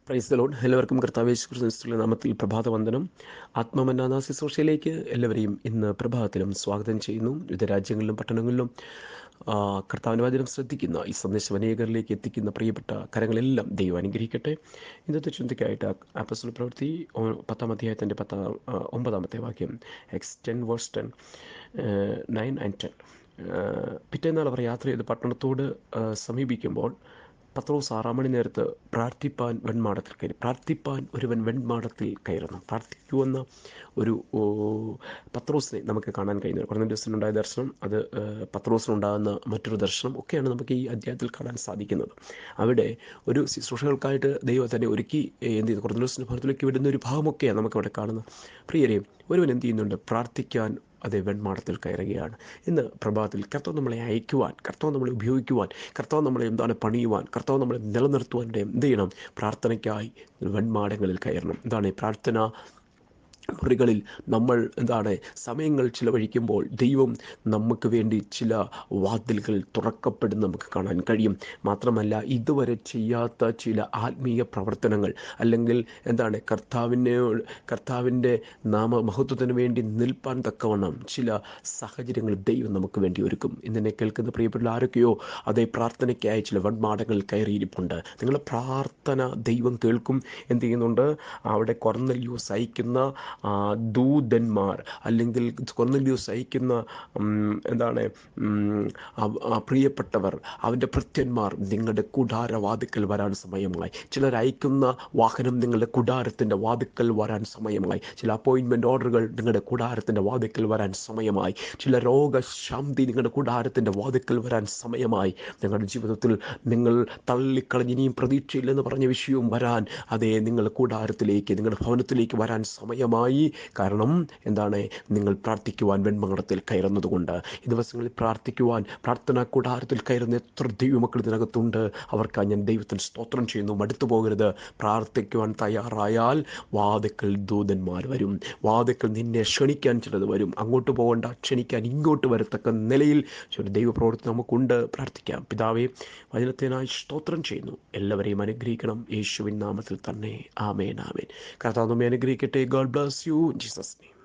Praise the Lord. എല്ലാവർക്കും കർത്താവ് യേശു ക്രിസ്തുവിന്റെ നാമത്തിൽ പ്രഭാതവന്ദനം. ആത്മമന്നാ ശുശ്രൂഷയിലേക്ക് എല്ലാവരെയും ഇന്ന് പ്രഭാതത്തിലും സ്വാഗതം ചെയ്യുന്നു. വിവിധ രാജ്യങ്ങളിലും പട്ടണങ്ങളിലും കർത്താവിൻ്റെ വചനം ശ്രദ്ധിക്കുന്ന ഈ സന്ദേശം അനേകരിലേക്ക് എത്തിക്കുന്ന പ്രിയപ്പെട്ട കരങ്ങളെല്ലാം ദൈവം അനുഗ്രഹിക്കട്ടെ. ഇന്നത്തെ ചിന്തയ്ക്കായിട്ട് അപ്പോസ്തല പ്രവൃത്തി 10-ാം അധ്യായത്തിൻ്റെ 9-ാമത്തെ വാക്യം, Acts 10:10, 9 and 10. പിറ്റേന്നാൾ അവർ യാത്ര ചെയ്ത് പട്ടണത്തോട് സമീപിക്കുമ്പോൾ പത്രോസ് 6-ാം മണി നേരത്ത് പ്രാർത്ഥിപ്പാൻ ഒരുവൻ വെൺമാടത്തിൽ കയറുന്നു. പ്രാർത്ഥിക്കുമെന്ന ഒരു പത്രോസിനെ നമുക്ക് കാണാൻ കഴിയുന്നത്. കൊർന്നേലിയോസിനുണ്ടായ ദർശനം, അത് പത്രോസിനുണ്ടാകുന്ന മറ്റൊരു ദർശനം ഒക്കെയാണ് നമുക്ക് ഈ അധ്യായത്തിൽ കാണാൻ സാധിക്കുന്നത്. അവിടെ ഒരു ശുശ്രൂഷകൾക്കായിട്ട് ദൈവം തന്നെ ഒരുക്കി എന്ത് ചെയ്തു, കൊർന്നേലിയോസിൻ്റെ ഭവനത്തിലേക്ക് വിടുന്ന ഒരു ഭാഗമൊക്കെയാണ് നമുക്കവിടെ കാണുന്നത്. പ്രിയരെ, ഒരുവൻ എന്ത് ചെയ്യുന്നുണ്ട്? പ്രാർത്ഥിക്കാൻ അതേ വെൺമാടത്തിൽ കയറുകയാണ്. ഇന്ന് പ്രഭാതത്തിൽ കർത്താവ് നമ്മളെ അയക്കുവാൻ, കർത്താവ് നമ്മളെ ഉപയോഗിക്കുവാൻ, കർത്താവ് നമ്മളെ പണിയുവാൻ, കർത്താവ് നമ്മളെ നിലനിർത്തുവാൻ എന്ത് ചെയ്യണം? പ്രാർത്ഥനയ്ക്കായി വെൺമാടങ്ങളിൽ കയറണം. എന്താണ് പ്രാർത്ഥന മുറികളിൽ നമ്മൾ സമയങ്ങൾ ചിലവഴിക്കുമ്പോൾ ദൈവം നമുക്ക് വേണ്ടി ചില വാതിലുകൾ തുറക്കപ്പെടുന്ന നമുക്ക് കാണാൻ കഴിയും. മാത്രമല്ല, ഇതുവരെ ചെയ്യാത്ത ചില ആത്മീയ പ്രവർത്തനങ്ങൾ, അല്ലെങ്കിൽ കർത്താവിൻ്റെ നാമമഹത്വത്തിന് വേണ്ടി നിൽപ്പാൻ തക്കവണ്ണം ചില സാഹചര്യങ്ങൾ ദൈവം നമുക്ക് വേണ്ടി ഒരുക്കും. ഇന്നെ കേൾക്കുന്ന പ്രിയപ്പെട്ട ആരൊക്കെയോ അതേ പ്രാർത്ഥനയ്ക്കായി ചില വൺമാടങ്ങളിൽ കയറിയിരിപ്പുണ്ട്. നിങ്ങളുടെ പ്രാർത്ഥന ദൈവം കേൾക്കും. എന്ത് ചെയ്യുന്നുണ്ട്? അവിടെ കൊർന്നേലിയോസ് അയക്കുന്ന ദൂതന്മാർ, അല്ലെങ്കിൽ കൊർന്നേലിയോസ് അയക്കുന്ന പ്രിയപ്പെട്ടവർ, അവൻ്റെ ഭൃത്യന്മാർ നിങ്ങളുടെ കൂടാരവാതിക്കൽ വരാൻ സമയമായി. ചിലർ അയക്കുന്ന വാഹനം നിങ്ങളുടെ കൂടാരത്തിൻ്റെ വാതിക്കൽ വരാൻ സമയമായി. ചില അപ്പോയിൻമെൻ്റ് ഓർഡറുകൾ നിങ്ങളുടെ കൂടാരത്തിൻ്റെ വാതിക്കൽ വരാൻ സമയമായി. ചില രോഗശാന്തി നിങ്ങളുടെ കൂടാരത്തിൻ്റെ വാതിക്കൽ വരാൻ സമയമായി. നിങ്ങളുടെ ജീവിതത്തിൽ നിങ്ങൾ തള്ളിക്കളഞ്ഞ് ഇനിയും പ്രതീക്ഷയില്ലെന്ന് പറഞ്ഞ വിഷയവും വരാൻ, അതേ നിങ്ങളുടെ കൂടാരത്തിലേക്ക്, നിങ്ങളുടെ ഭവനത്തിലേക്ക് വരാൻ സമയമായി. കാരണം നിങ്ങൾ പ്രാർത്ഥിക്കുവാൻ വെൺമാടത്തിൽ കയറുന്നതുകൊണ്ട്. ഈ ദിവസങ്ങളിൽ പ്രാർത്ഥിക്കുവാൻ, പ്രാർത്ഥനാ കൂടാരത്തിൽ കയറുന്ന എത്ര ദൈവമക്കൾ ഇതിനകത്തുണ്ട്. അവർക്കായി ഞാൻ ദൈവത്തിന് സ്തോത്രം ചെയ്യുന്നു. മടുത്തു പോകരുത്. പ്രാർത്ഥിക്കുവാൻ തയ്യാറായാൽ വാതിക്കൽ ദൂതന്മാർ വരും. വാതിക്കൽ നിന്നെ ക്ഷണിക്കാൻ ചിലത് വരും. അങ്ങോട്ട് പോകേണ്ട, ക്ഷണിക്കാൻ ഇങ്ങോട്ട് വരത്തക്ക നിലയിൽ ഒരു ദൈവപ്രവൃത്തി നമുക്കുണ്ട്. പ്രാർത്ഥിക്കാം. പിതാവേ, വചനത്തിനായി സ്തോത്രം ചെയ്യുന്നു. എല്ലാവരെയും അനുഗ്രഹിക്കണം യേശുവിൻ നാമത്തിൽ തന്നെ. ആമേൻ, ആമേൻ. കർത്താവ് നമ്മെ അനുഗ്രഹിക്കട്ടെ. God bless you. Jesus name.